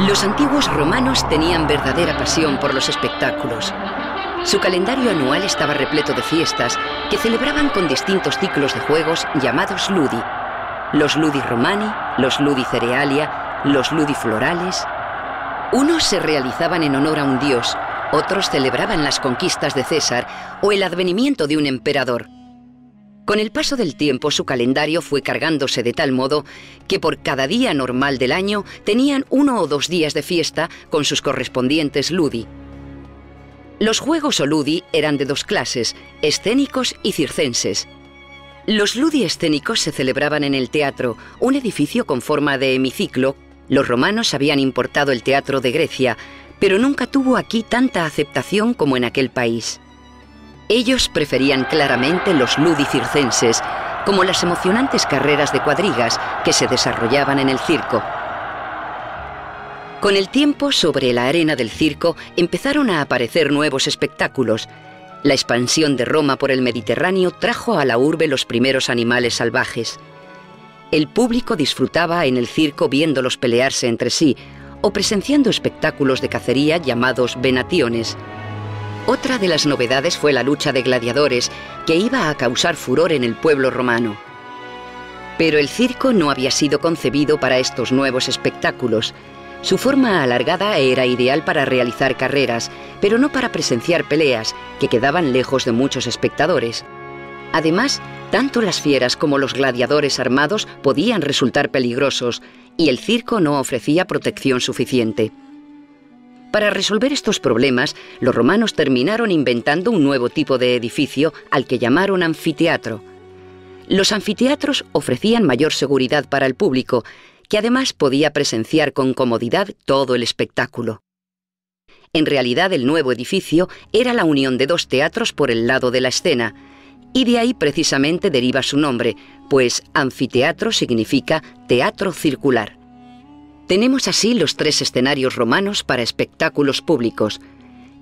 Los antiguos romanos tenían verdadera pasión por los espectáculos. Su calendario anual estaba repleto de fiestas que celebraban con distintos ciclos de juegos llamados ludi. Los ludi romani, los ludi cerealia, los ludi florales. Unos se realizaban en honor a un dios, otros celebraban las conquistas de César o el advenimiento de un emperador. Con el paso del tiempo, su calendario fue cargándose de tal modo que por cada día normal del año tenían 1 o 2 días de fiesta con sus correspondientes ludi. Los juegos o ludi eran de 2 clases, escénicos y circenses. Los ludi escénicos se celebraban en el teatro, un edificio con forma de hemiciclo. Los romanos habían importado el teatro de Grecia, pero nunca tuvo aquí tanta aceptación como en aquel país. Ellos preferían claramente los ludi circenses, como las emocionantes carreras de cuadrigas que se desarrollaban en el circo. Con el tiempo, sobre la arena del circo empezaron a aparecer nuevos espectáculos. La expansión de Roma por el Mediterráneo trajo a la urbe los primeros animales salvajes. El público disfrutaba en el circo viéndolos pelearse entre sí o presenciando espectáculos de cacería llamados venationes. Otra de las novedades fue la lucha de gladiadores, que iba a causar furor en el pueblo romano. Pero el circo no había sido concebido para estos nuevos espectáculos. Su forma alargada era ideal para realizar carreras, pero no para presenciar peleas, que quedaban lejos de muchos espectadores. Además, tanto las fieras como los gladiadores armados podían resultar peligrosos, y el circo no ofrecía protección suficiente. Para resolver estos problemas, los romanos terminaron inventando un nuevo tipo de edificio al que llamaron anfiteatro. Los anfiteatros ofrecían mayor seguridad para el público, que además podía presenciar con comodidad todo el espectáculo. En realidad, el nuevo edificio era la unión de 2 teatros por el lado de la escena, y de ahí precisamente deriva su nombre, pues anfiteatro significa teatro circular. Tenemos así los 3 escenarios romanos para espectáculos públicos: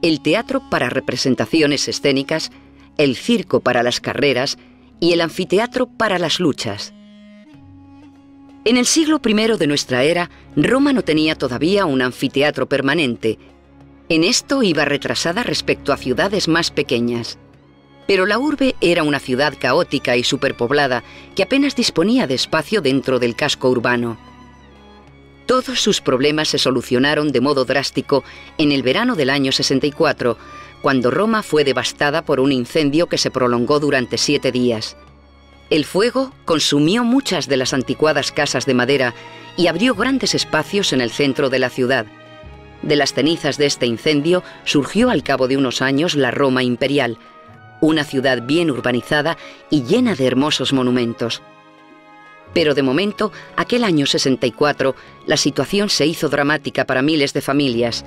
el teatro para representaciones escénicas, el circo para las carreras y el anfiteatro para las luchas. En el siglo I de nuestra era, Roma no tenía todavía un anfiteatro permanente. En esto iba retrasada respecto a ciudades más pequeñas. Pero la urbe era una ciudad caótica y superpoblada que apenas disponía de espacio dentro del casco urbano. Todos sus problemas se solucionaron de modo drástico en el verano del año 64, cuando Roma fue devastada por un incendio que se prolongó durante 7 días. El fuego consumió muchas de las anticuadas casas de madera y abrió grandes espacios en el centro de la ciudad. De las cenizas de este incendio surgió al cabo de unos años la Roma imperial, una ciudad bien urbanizada y llena de hermosos monumentos. Pero de momento, aquel año 64, la situación se hizo dramática para miles de familias.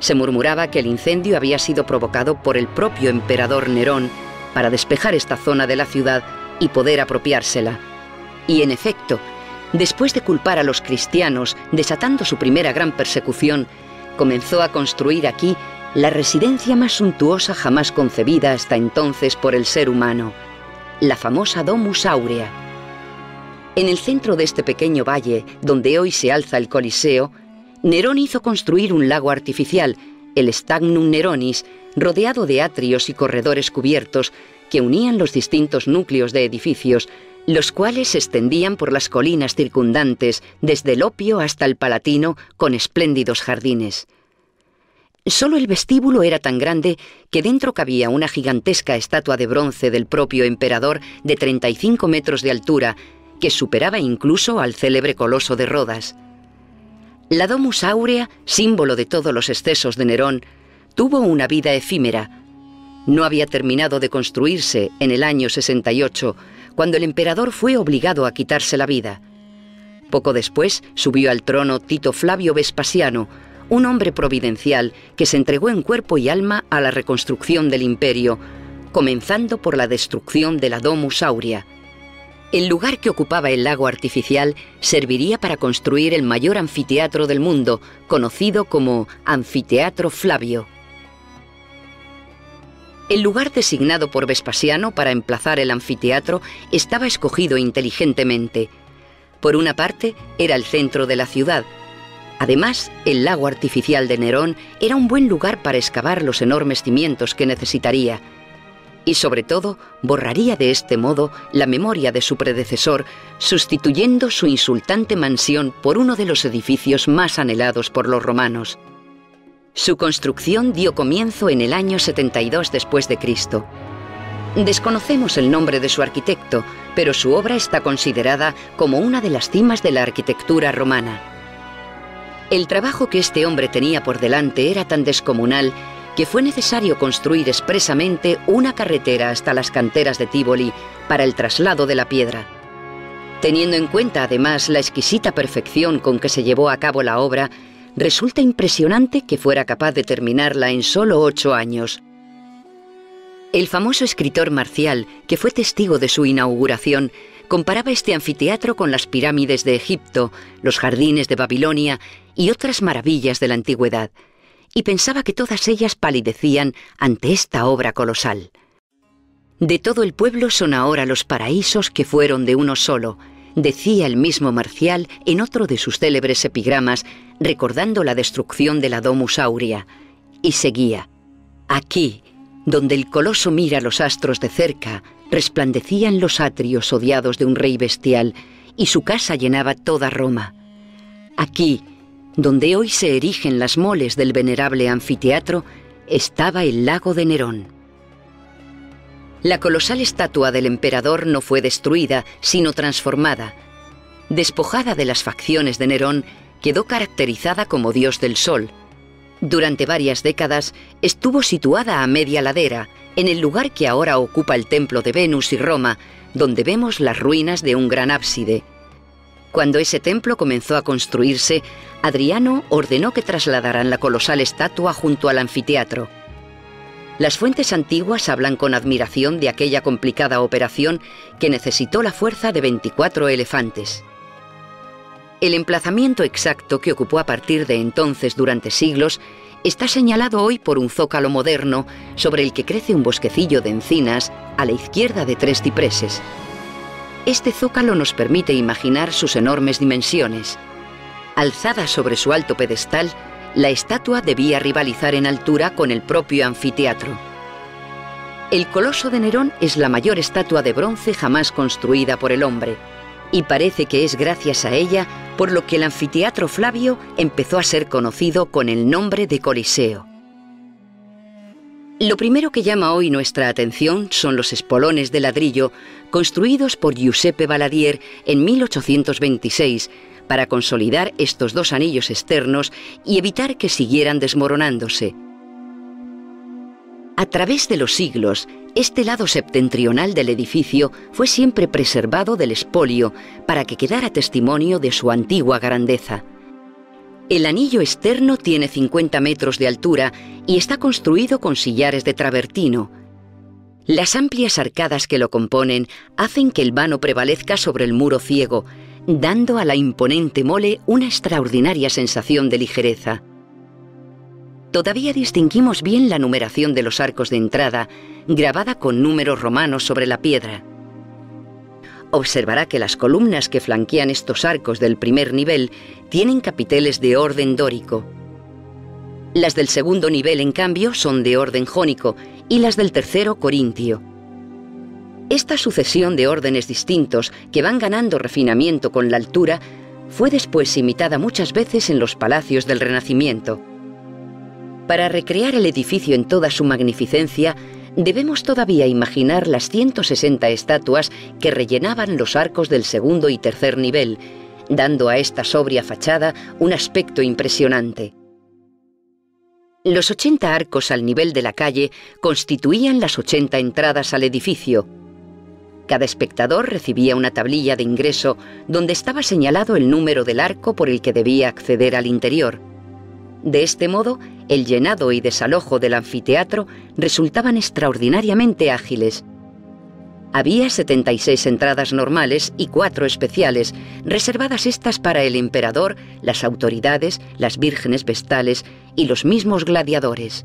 Se murmuraba que el incendio había sido provocado por el propio emperador Nerón para despejar esta zona de la ciudad y poder apropiársela. Y en efecto, después de culpar a los cristianos, desatando su primera gran persecución, comenzó a construir aquí la residencia más suntuosa jamás concebida hasta entonces por el ser humano, la famosa Domus Aurea. En el centro de este pequeño valle, donde hoy se alza el Coliseo, Nerón hizo construir un lago artificial, el Stagnum Neronis, rodeado de atrios y corredores cubiertos que unían los distintos núcleos de edificios, los cuales se extendían por las colinas circundantes, desde el Opio hasta el Palatino, con espléndidos jardines. Solo el vestíbulo era tan grande que dentro cabía una gigantesca estatua de bronce del propio emperador de 35 metros de altura, que superaba incluso al célebre coloso de Rodas. La Domus Aurea, símbolo de todos los excesos de Nerón, tuvo una vida efímera. No había terminado de construirse en el año 68, cuando el emperador fue obligado a quitarse la vida. Poco después subió al trono Tito Flavio Vespasiano, un hombre providencial que se entregó en cuerpo y alma a la reconstrucción del imperio, comenzando por la destrucción de la Domus Aurea. El lugar que ocupaba el lago artificial serviría para construir el mayor anfiteatro del mundo, conocido como Anfiteatro Flavio. El lugar designado por Vespasiano para emplazar el anfiteatro estaba escogido inteligentemente. Por una parte, era el centro de la ciudad. Además, el lago artificial de Nerón era un buen lugar para excavar los enormes cimientos que necesitaría. Y sobre todo, borraría de este modo la memoria de su predecesor, sustituyendo su insultante mansión por uno de los edificios más anhelados por los romanos. Su construcción dio comienzo en el año 72 después de Cristo. Desconocemos el nombre de su arquitecto, pero su obra está considerada como una de las cimas de la arquitectura romana. El trabajo que este hombre tenía por delante era tan descomunal que fue necesario construir expresamente una carretera hasta las canteras de Tívoli para el traslado de la piedra. Teniendo en cuenta además la exquisita perfección con que se llevó a cabo la obra, resulta impresionante que fuera capaz de terminarla en solo 8 años. El famoso escritor Marcial, que fue testigo de su inauguración, comparaba este anfiteatro con las pirámides de Egipto, los jardines de Babilonia y otras maravillas de la antigüedad, y pensaba que todas ellas palidecían ante esta obra colosal. De todo el pueblo son ahora los paraísos que fueron de uno solo, decía el mismo Marcial en otro de sus célebres epigramas, recordando la destrucción de la Domus Aurea, y seguía: aquí, donde el coloso mira los astros de cerca, resplandecían los atrios odiados de un rey bestial, y su casa llenaba toda Roma. Aquí, donde hoy se erigen las moles del venerable anfiteatro, estaba el lago de Nerón. La colosal estatua del emperador no fue destruida, sino transformada. Despojada de las facciones de Nerón, quedó caracterizada como dios del sol. Durante varias décadas estuvo situada a media ladera, en el lugar que ahora ocupa el templo de Venus y Roma, donde vemos las ruinas de un gran ábside. Cuando ese templo comenzó a construirse, Adriano ordenó que trasladaran la colosal estatua junto al anfiteatro. Las fuentes antiguas hablan con admiración de aquella complicada operación que necesitó la fuerza de 24 elefantes. El emplazamiento exacto que ocupó a partir de entonces durante siglos está señalado hoy por un zócalo moderno sobre el que crece un bosquecillo de encinas a la izquierda de 3 cipreses. Este zócalo nos permite imaginar sus enormes dimensiones. Alzada sobre su alto pedestal, la estatua debía rivalizar en altura con el propio anfiteatro. El Coloso de Nerón es la mayor estatua de bronce jamás construida por el hombre, y parece que es gracias a ella por lo que el anfiteatro Flavio empezó a ser conocido con el nombre de Coliseo. Lo primero que llama hoy nuestra atención son los espolones de ladrillo construidos por Giuseppe Valadier en 1826 para consolidar estos 2 anillos externos y evitar que siguieran desmoronándose. A través de los siglos, este lado septentrional del edificio fue siempre preservado del expolio para que quedara testimonio de su antigua grandeza. El anillo externo tiene 50 metros de altura y está construido con sillares de travertino. Las amplias arcadas que lo componen hacen que el vano prevalezca sobre el muro ciego, dando a la imponente mole una extraordinaria sensación de ligereza. Todavía distinguimos bien la numeración de los arcos de entrada, grabada con números romanos sobre la piedra. Observará que las columnas que flanquean estos arcos del primer nivel tienen capiteles de orden dórico. Las del segundo nivel, en cambio, son de orden jónico y las del tercero corintio. Esta sucesión de órdenes distintos que van ganando refinamiento con la altura fue después imitada muchas veces en los palacios del Renacimiento. Para recrear el edificio en toda su magnificencia, debemos todavía imaginar las 160 estatuas que rellenaban los arcos del segundo y tercer nivel, dando a esta sobria fachada un aspecto impresionante. Los 80 arcos al nivel de la calle constituían las 80 entradas al edificio. Cada espectador recibía una tablilla de ingreso donde estaba señalado el número del arco por el que debía acceder al interior. De este modo, el llenado y desalojo del anfiteatro resultaban extraordinariamente ágiles. Había 76 entradas normales y 4 especiales, reservadas estas para el emperador, las autoridades, las vírgenes vestales y los mismos gladiadores.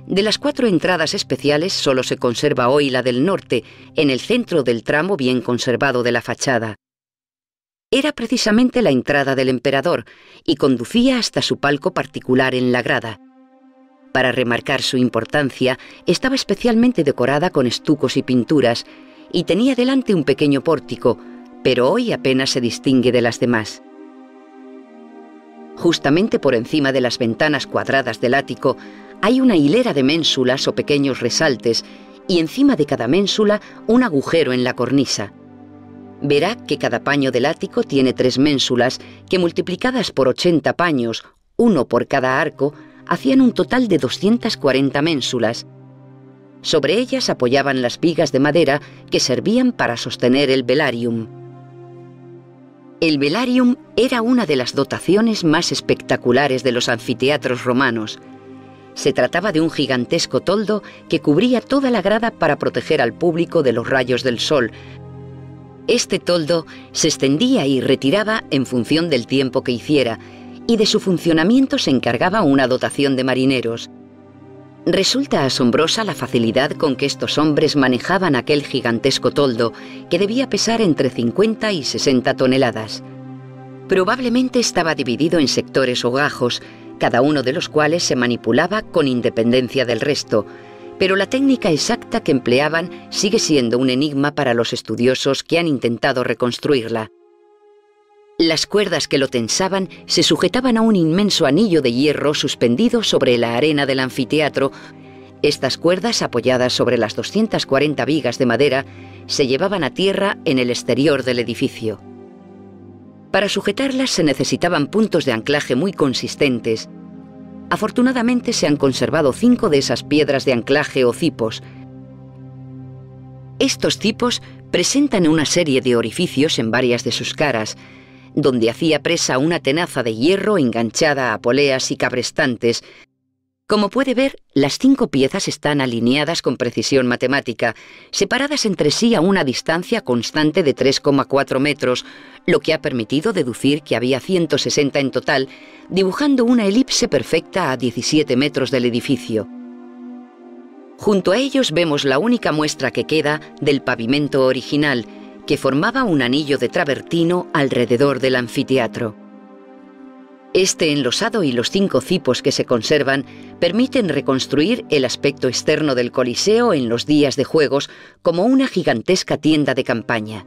De las 4 entradas especiales solo se conserva hoy la del norte, en el centro del tramo bien conservado de la fachada. era precisamente la entrada del emperador y conducía hasta su palco particular en la grada. Para remarcar su importancia, estaba especialmente decorada con estucos y pinturas y tenía delante un pequeño pórtico, pero hoy apenas se distingue de las demás. Justamente por encima de las ventanas cuadradas del ático hay una hilera de ménsulas o pequeños resaltes y encima de cada ménsula un agujero en la cornisa. Verá que cada paño del ático tiene 3 ménsulas que, multiplicadas por 80 paños, uno por cada arco, hacían un total de 240 ménsulas. Sobre ellas apoyaban las vigas de madera que servían para sostener el velarium. El velarium era una de las dotaciones más espectaculares de los anfiteatros romanos. Se trataba de un gigantesco toldo que cubría toda la grada para proteger al público de los rayos del sol. Este toldo se extendía y retiraba en función del tiempo que hiciera, y de su funcionamiento se encargaba una dotación de marineros. Resulta asombrosa la facilidad con que estos hombres manejaban aquel gigantesco toldo, que debía pesar entre 50 y 60 toneladas. Probablemente estaba dividido en sectores o gajos, cada uno de los cuales se manipulaba con independencia del resto, pero la técnica exacta que empleaban sigue siendo un enigma para los estudiosos que han intentado reconstruirla. Las cuerdas que lo tensaban se sujetaban a un inmenso anillo de hierro suspendido sobre la arena del anfiteatro. Estas cuerdas, apoyadas sobre las 240 vigas de madera, se llevaban a tierra en el exterior del edificio. Para sujetarlas se necesitaban puntos de anclaje muy consistentes. Afortunadamente se han conservado 5 de esas piedras de anclaje o cipos. Estos cipos presentan una serie de orificios en varias de sus caras, donde hacía presa una tenaza de hierro enganchada a poleas y cabrestantes. Como puede ver, las 5 piezas están alineadas con precisión matemática, separadas entre sí a una distancia constante de 3,4 metros, lo que ha permitido deducir que había 160 en total, dibujando una elipse perfecta a 17 metros del edificio. Junto a ellos vemos la única muestra que queda del pavimento original, que formaba un anillo de travertino alrededor del anfiteatro. Este enlosado y los 5 cipos que se conservan permiten reconstruir el aspecto externo del Coliseo en los días de juegos como una gigantesca tienda de campaña.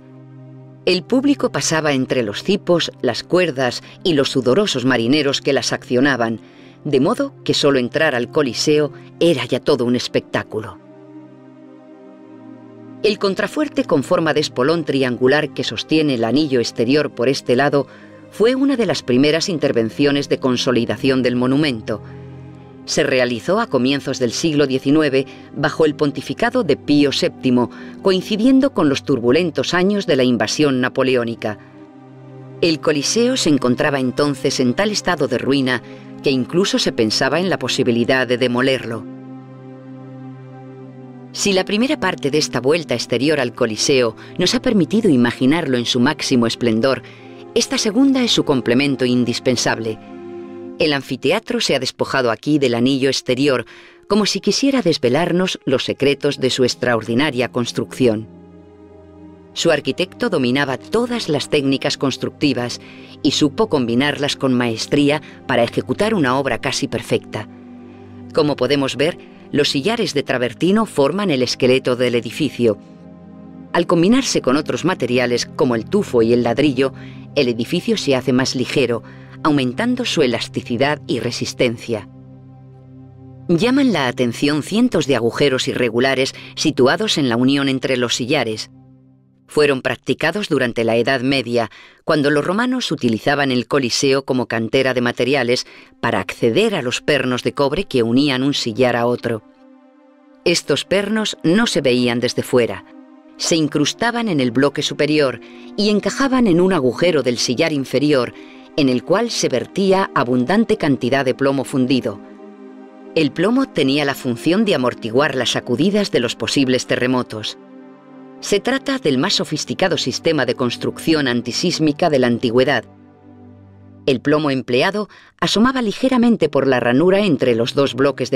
El público pasaba entre los cipos, las cuerdas y los sudorosos marineros que las accionaban, de modo que solo entrar al Coliseo era ya todo un espectáculo. El contrafuerte con forma de espolón triangular que sostiene el anillo exterior por este lado fue una de las primeras intervenciones de consolidación del monumento. Se realizó a comienzos del siglo XIX bajo el pontificado de Pío VII, coincidiendo con los turbulentos años de la invasión napoleónica. El Coliseo se encontraba entonces en tal estado de ruina que incluso se pensaba en la posibilidad de demolerlo. Si la primera parte de esta vuelta exterior al Coliseo nos ha permitido imaginarlo en su máximo esplendor, esta segunda es su complemento indispensable. El anfiteatro se ha despojado aquí del anillo exterior, como si quisiera desvelarnos los secretos de su extraordinaria construcción. Su arquitecto dominaba todas las técnicas constructivas y supo combinarlas con maestría para ejecutar una obra casi perfecta. Como podemos ver, los sillares de travertino forman el esqueleto del edificio. Al combinarse con otros materiales como el tufo y el ladrillo, el edificio se hace más ligero, aumentando su elasticidad y resistencia. Llaman la atención cientos de agujeros irregulares situados en la unión entre los sillares. Fueron practicados durante la Edad Media, cuando los romanos utilizaban el Coliseo como cantera de materiales para acceder a los pernos de cobre que unían un sillar a otro. Estos pernos no se veían desde fuera. Se incrustaban en el bloque superior y encajaban en un agujero del sillar inferior, en el cual se vertía abundante cantidad de plomo fundido. El plomo tenía la función de amortiguar las sacudidas de los posibles terremotos. Se trata del más sofisticado sistema de construcción antisísmica de la antigüedad. El plomo empleado asomaba ligeramente por la ranura entre los 2 bloques de